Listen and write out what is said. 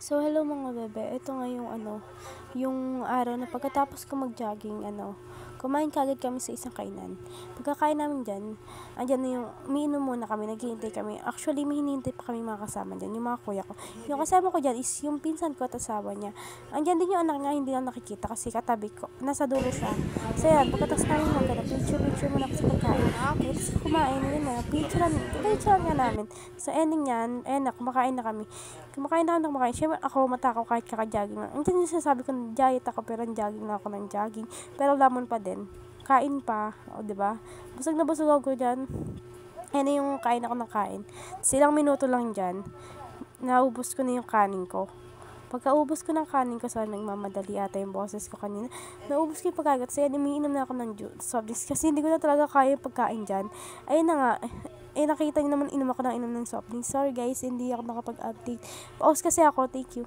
So, hello mga bebe. Ito nga yung yung araw na pagkatapos ko mag-jogging, kumain kagad kami sa isang kainan. Pagkakain namin dyan, andyan na yung, umiinom muna kami, naghihintay kami. Actually, may hinihintay pa kami mga kasama dyan, yung mga kuya ko. Yung kasama ko dyan is yung pinsan ko at asawa niya. Andyan din yung anak niya, hindi lang nakikita kasi katabi ko, nasa dulo siya. So, yan, pagkatapos namin picture muna kasi pagkain. Pagkatapos kumain, yun na, picture nga namin. So, ending yan, kumakain na kami. Kumakain na ako ng kumakain. Siyempre ako matakaw kahit kaka-jogging lang. Andiyan yung sinasabi ko, diet ako pero jogging na ako ng jogging. Pero lamon pa din. Kain pa. O, diba? Busog na busog ako dyan. Yan na yung kain ako ng kain. Silang minuto lang dyan. Naubos ko na yung kanin ko. Pagkaubos ko ng kanin ko, so nagmamadali ata yung boses ko kanina. Naubos ko yung pagkagat. So yan, umiinom na ako ng soft drinks. Kasi hindi ko na talaga kaya yung pagkain dyan. Ayun na nga. Nakita niyo naman inom ako ng soft drinks. Sorry guys, hindi ako nakapag-update. Pause kasi ako. Thank you.